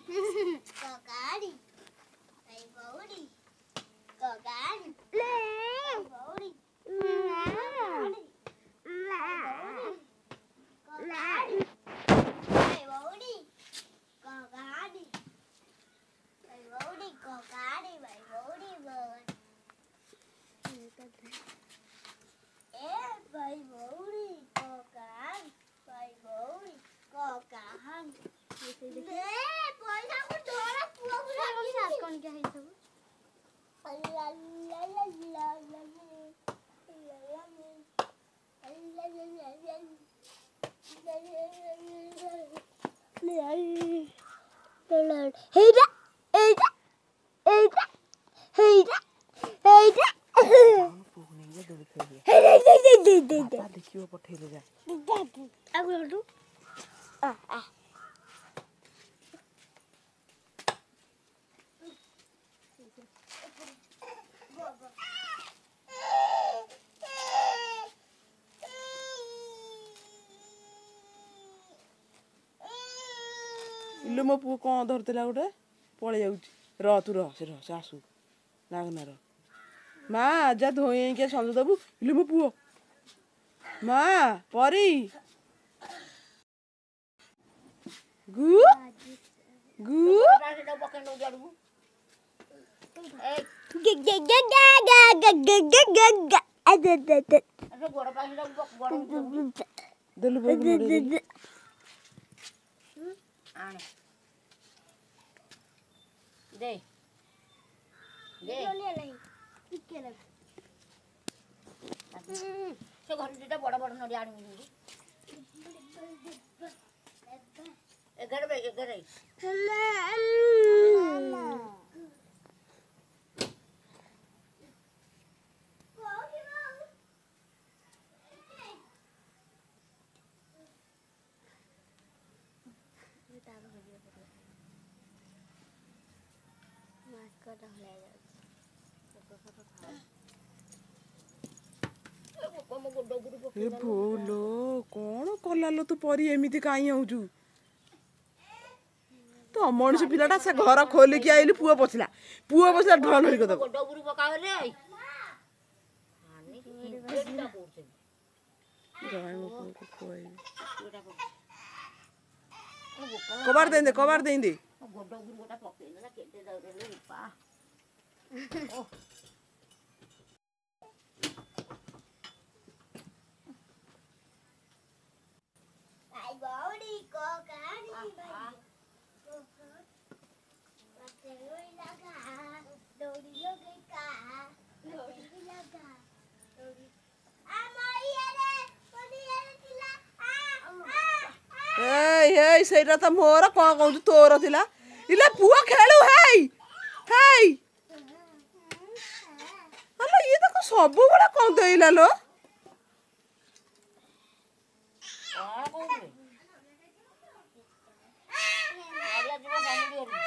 Cocari. Ai body. Cocari. Ai body. Cocari. Cocari. Ai body. Cocari. Ai body. Cocari. Ai body. Vai body. Cocari. Vai body. Cocari. पैसा को डोरा पुआ पुआ साथ कौन क्या है सब अल्लाह ला ला ला ला देखियो पठेले जा आगु आ इल्लो मो पु कौन धरतेला गोटे पळे जाउची र तू र से आसू लागना र माँ जा धोई के संजो दबु इल्लो मो पुओ माँ परी गु गु दलु बोल आने दे दे के लग से घर दुटा बड़ बड़ नडी आनी एगार ए बोलो कौन कलालो तू परी एमिति काई आउजु तो मनुष्य पिलाटा से घर खोली के आइली पुओ बसला ढल हरि कदब डगुरु पकावले हानि केटा कोछे जाय मो को कोई कबार देंदे डगुरु गोटा पकेले ना केटे दौरे रूपा ओ आई बॉडी कोकारी दौड़ी लगे का दौड़ी लगा दौड़ी आ मई अरे कोनी अरे तिला ए सेटा त मोर कोन कहू तोर थिला इले पुओ खेलु हेई अलो ये तो सब बड़ा कोन देइला लो कोन कोन आला जीव फैमिली